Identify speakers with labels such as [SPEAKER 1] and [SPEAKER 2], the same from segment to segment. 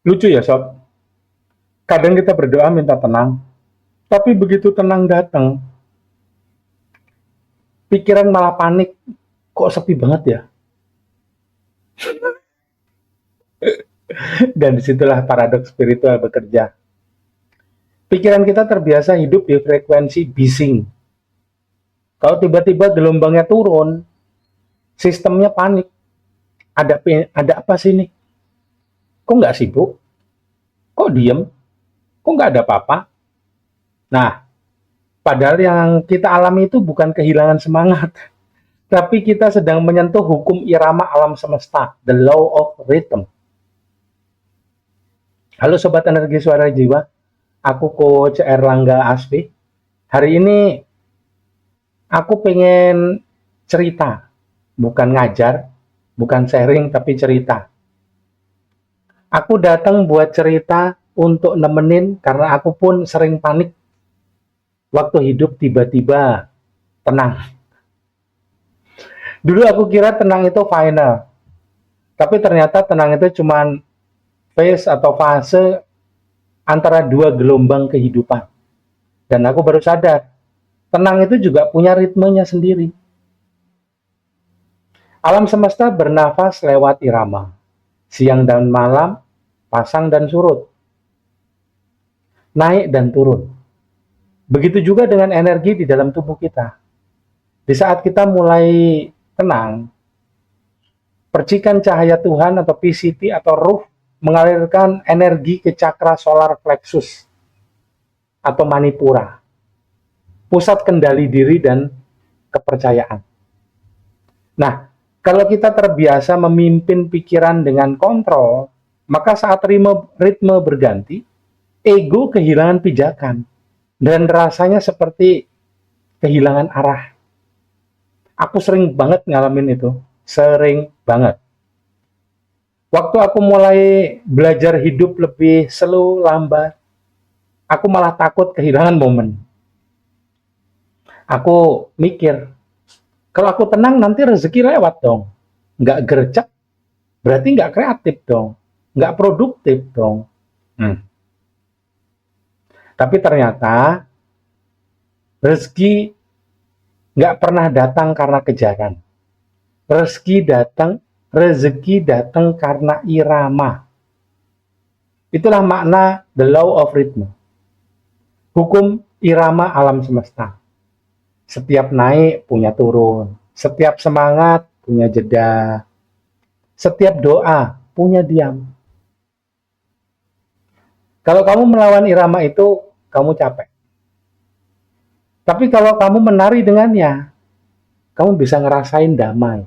[SPEAKER 1] Lucu ya sob, kadang kita berdoa minta tenang, tapi begitu tenang datang, pikiran malah panik. Kok sepi banget ya? Dan disitulah paradoks spiritual bekerja. Pikiran kita terbiasa hidup di frekuensi bising. Kalau tiba-tiba gelombangnya turun, sistemnya panik. Ada apa sih nih? Kok nggak sibuk? Kok diem? Kok nggak ada apa-apa? Nah, padahal yang kita alami itu bukan kehilangan semangat, tapi kita sedang menyentuh hukum irama alam semesta, the law of rhythm. Halo Sobat Energi Suara Jiwa, aku Coach Erlangga Asfi. Hari ini aku pengen cerita, bukan ngajar, bukan sharing, tapi cerita. Aku datang buat cerita untuk nemenin karena aku pun sering panik waktu hidup tiba-tiba tenang. Dulu aku kira tenang itu final, tapi ternyata tenang itu cuma phase atau fase antara dua gelombang kehidupan. Dan aku baru sadar, tenang itu juga punya ritmenya sendiri. Alam semesta bernafas lewat irama, siang dan malam, pasang dan surut, naik dan turun. Begitu juga dengan energi di dalam tubuh kita. Di saat kita mulai tenang, percikan cahaya Tuhan atau PCT atau ruh mengalirkan energi ke cakra solar plexus atau manipura, pusat kendali diri dan kepercayaan. Nah, kalau kita terbiasa memimpin pikiran dengan kontrol, maka saat ritme berganti, ego kehilangan pijakan dan rasanya seperti kehilangan arah. Aku sering banget ngalamin itu, sering banget. Waktu aku mulai belajar hidup lebih slow, lambat, aku malah takut kehilangan momen. Aku mikir, kalau aku tenang nanti rezeki lewat dong. Nggak gercep, berarti nggak kreatif dong. Nggak produktif dong. Hmm. Tapi ternyata rezeki nggak pernah datang karena kejaran. Rezeki datang karena irama. Itulah makna the law of rhythm. Hukum irama alam semesta. Setiap naik punya turun. Setiap semangat punya jeda. Setiap doa punya diam. Kalau kamu melawan irama itu, kamu capek. Tapi kalau kamu menari dengannya, kamu bisa ngerasain damai.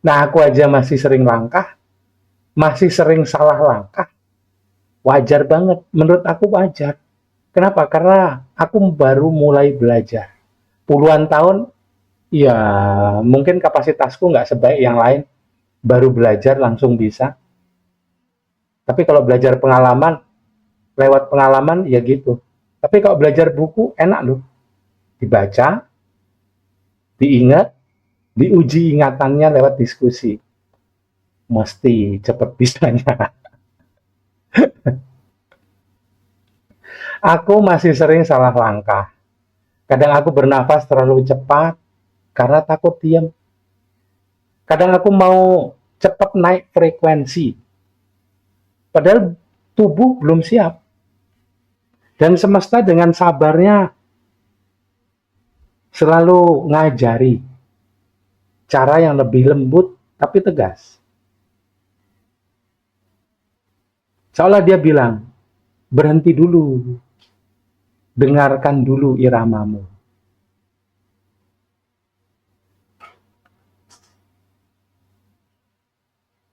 [SPEAKER 1] Nah, aku aja masih sering langkah, masih sering salah langkah. Wajar banget, menurut aku wajar. Kenapa? Karena aku baru mulai belajar. Puluhan tahun, ya mungkin kapasitasku nggak sebaik yang lain. Baru belajar langsung bisa. Tapi kalau belajar pengalaman, lewat pengalaman ya gitu. Tapi kalau belajar buku, enak loh. Dibaca, diingat, diuji ingatannya lewat diskusi. Mesti cepet bisanya. Aku masih sering salah langkah. Kadang aku bernafas terlalu cepat karena takut diam. Kadang aku mau cepat naik frekuensi. Padahal tubuh belum siap. Dan semesta dengan sabarnya selalu ngajari cara yang lebih lembut tapi tegas. Seolah dia bilang, berhenti dulu, dengarkan dulu iramamu.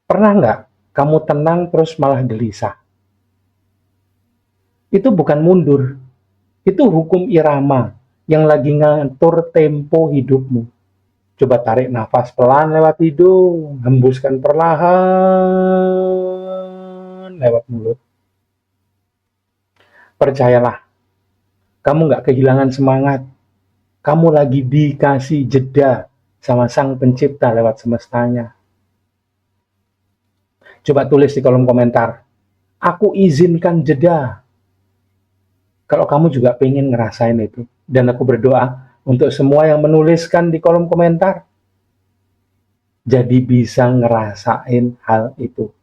[SPEAKER 1] Pernah nggak kamu tenang terus malah gelisah? Itu bukan mundur, itu hukum irama yang lagi ngatur tempo hidupmu. Coba tarik nafas pelan lewat hidung, hembuskan perlahan lewat mulut. Percayalah, kamu nggak kehilangan semangat. Kamu lagi dikasih jeda sama sang pencipta lewat semestanya. Coba tulis di kolom komentar, aku izinkan jeda. Kalau kamu juga pengen ngerasain itu. Dan aku berdoa untuk semua yang menuliskan di kolom komentar, jadi bisa ngerasain hal itu.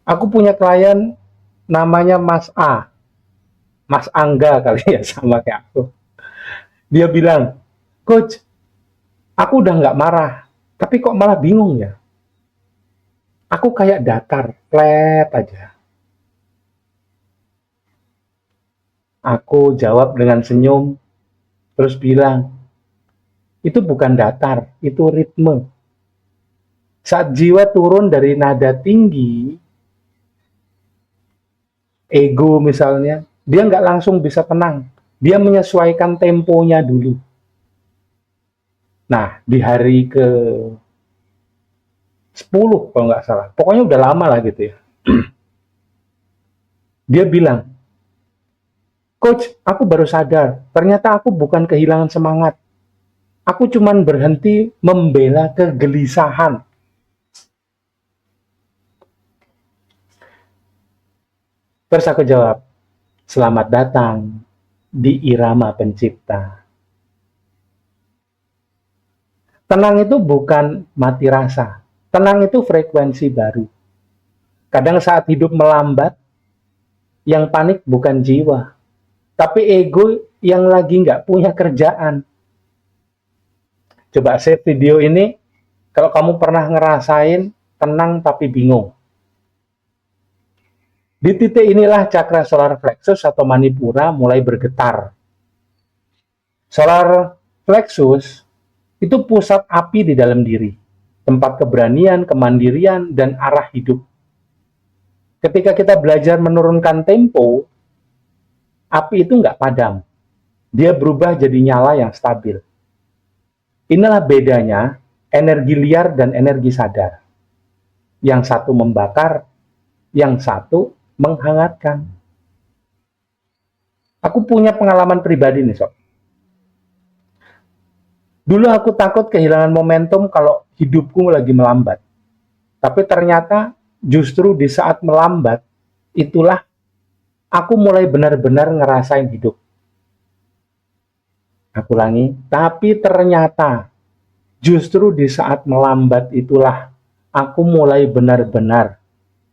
[SPEAKER 1] Aku punya klien namanya Mas A. Mas Angga kali ya, sama kayak aku. Dia bilang, Coach, aku udah nggak marah, tapi kok malah bingung ya? Aku kayak datar, flat aja. Aku jawab dengan senyum, terus bilang, itu bukan datar, itu ritme. Saat jiwa turun dari nada tinggi, ego misalnya, dia nggak langsung bisa tenang. Dia menyesuaikan temponya dulu. Nah, di hari ke 10 kalau nggak salah, pokoknya udah lama lah gitu ya. Dia bilang, Coach, aku baru sadar, ternyata aku bukan kehilangan semangat. Aku cuman berhenti membela kegelisahan. Terus aku jawab, selamat datang di irama pencipta. Tenang itu bukan mati rasa. Tenang itu frekuensi baru. Kadang saat hidup melambat, yang panik bukan jiwa, tapi ego yang lagi nggak punya kerjaan. Coba save video ini kalau kamu pernah ngerasain tenang tapi bingung. Di titik inilah cakra solar plexus atau manipura mulai bergetar. Solar plexus itu pusat api di dalam diri, tempat keberanian, kemandirian, dan arah hidup. Ketika kita belajar menurunkan tempo, api itu nggak padam. Dia berubah jadi nyala yang stabil. Inilah bedanya energi liar dan energi sadar. Yang satu membakar, yang satu menghangatkan. Aku punya pengalaman pribadi nih, Sob. Dulu aku takut kehilangan momentum kalau hidupku lagi melambat. Tapi ternyata justru di saat melambat, itulah aku mulai benar-benar ngerasain hidup. Aku ulangi, tapi ternyata justru di saat melambat itulah aku mulai benar-benar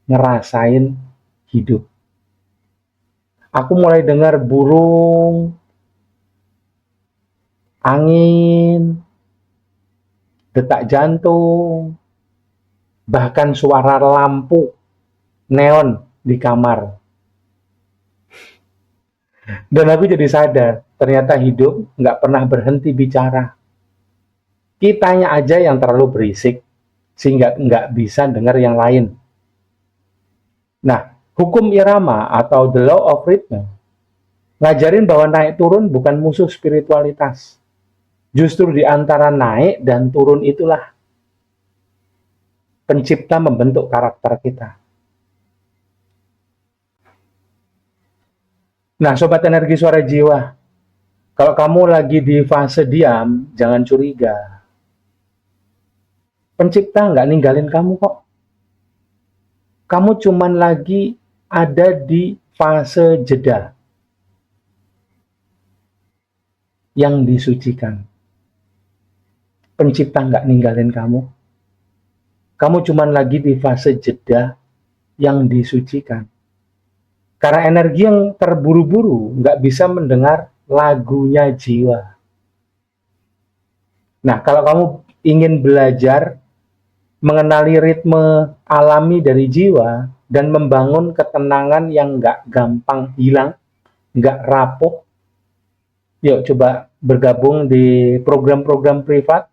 [SPEAKER 1] ngerasain hidup. Aku mulai dengar burung, angin, detak jantung, bahkan suara lampu neon di kamar. Dan aku jadi sadar, ternyata hidup nggak pernah berhenti bicara. Kitanya aja yang terlalu berisik, sehingga nggak bisa dengar yang lain. Nah, hukum irama atau the law of rhythm ngajarin bahwa naik turun bukan musuh spiritualitas. Justru di antara naik dan turun itulah pencipta membentuk karakter kita. Nah, sobat energi suara jiwa, kalau kamu lagi di fase diam, jangan curiga. Pencipta nggak ninggalin kamu kok. Kamu cuman lagi ada di fase jeda yang disucikan. Pencipta nggak ninggalin kamu. Kamu cuman lagi di fase jeda yang disucikan. Karena energi yang terburu-buru nggak bisa mendengar lagunya jiwa. Nah, kalau kamu ingin belajar mengenali ritme alami dari jiwa dan membangun ketenangan yang nggak gampang hilang, nggak rapuh, yuk coba bergabung di program-program privat.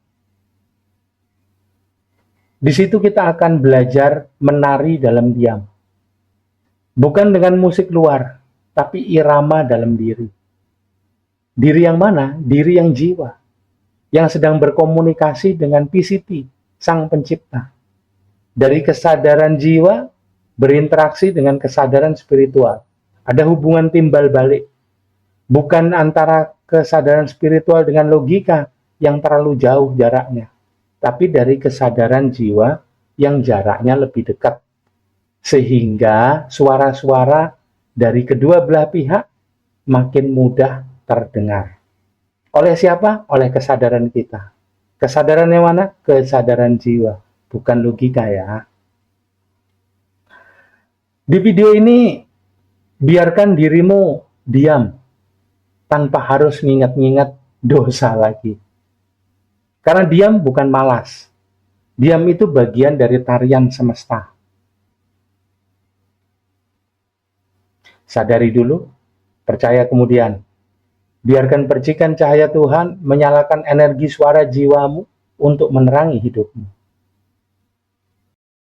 [SPEAKER 1] Di situ kita akan belajar menari dalam diam. Bukan dengan musik luar, tapi irama dalam diri. Diri yang mana? Diri yang jiwa. Yang sedang berkomunikasi dengan PCT, Sang Pencipta. Dari kesadaran jiwa, berinteraksi dengan kesadaran spiritual. Ada hubungan timbal balik. Bukan antara kesadaran spiritual dengan logika yang terlalu jauh jaraknya. tapi dari kesadaran jiwa yang jaraknya lebih dekat. Sehingga suara-suara dari kedua belah pihak makin mudah terdengar. Oleh siapa? Oleh kesadaran kita. Kesadaran yang mana? Kesadaran jiwa, bukan logika ya. Di video ini, biarkan dirimu diam, tanpa harus ngingat-ngingat dosa lagi. Karena diam bukan malas. Diam itu bagian dari tarian semesta. Sadari dulu, percaya kemudian. Biarkan percikan cahaya Tuhan menyalakan energi suara jiwamu untuk menerangi hidupmu.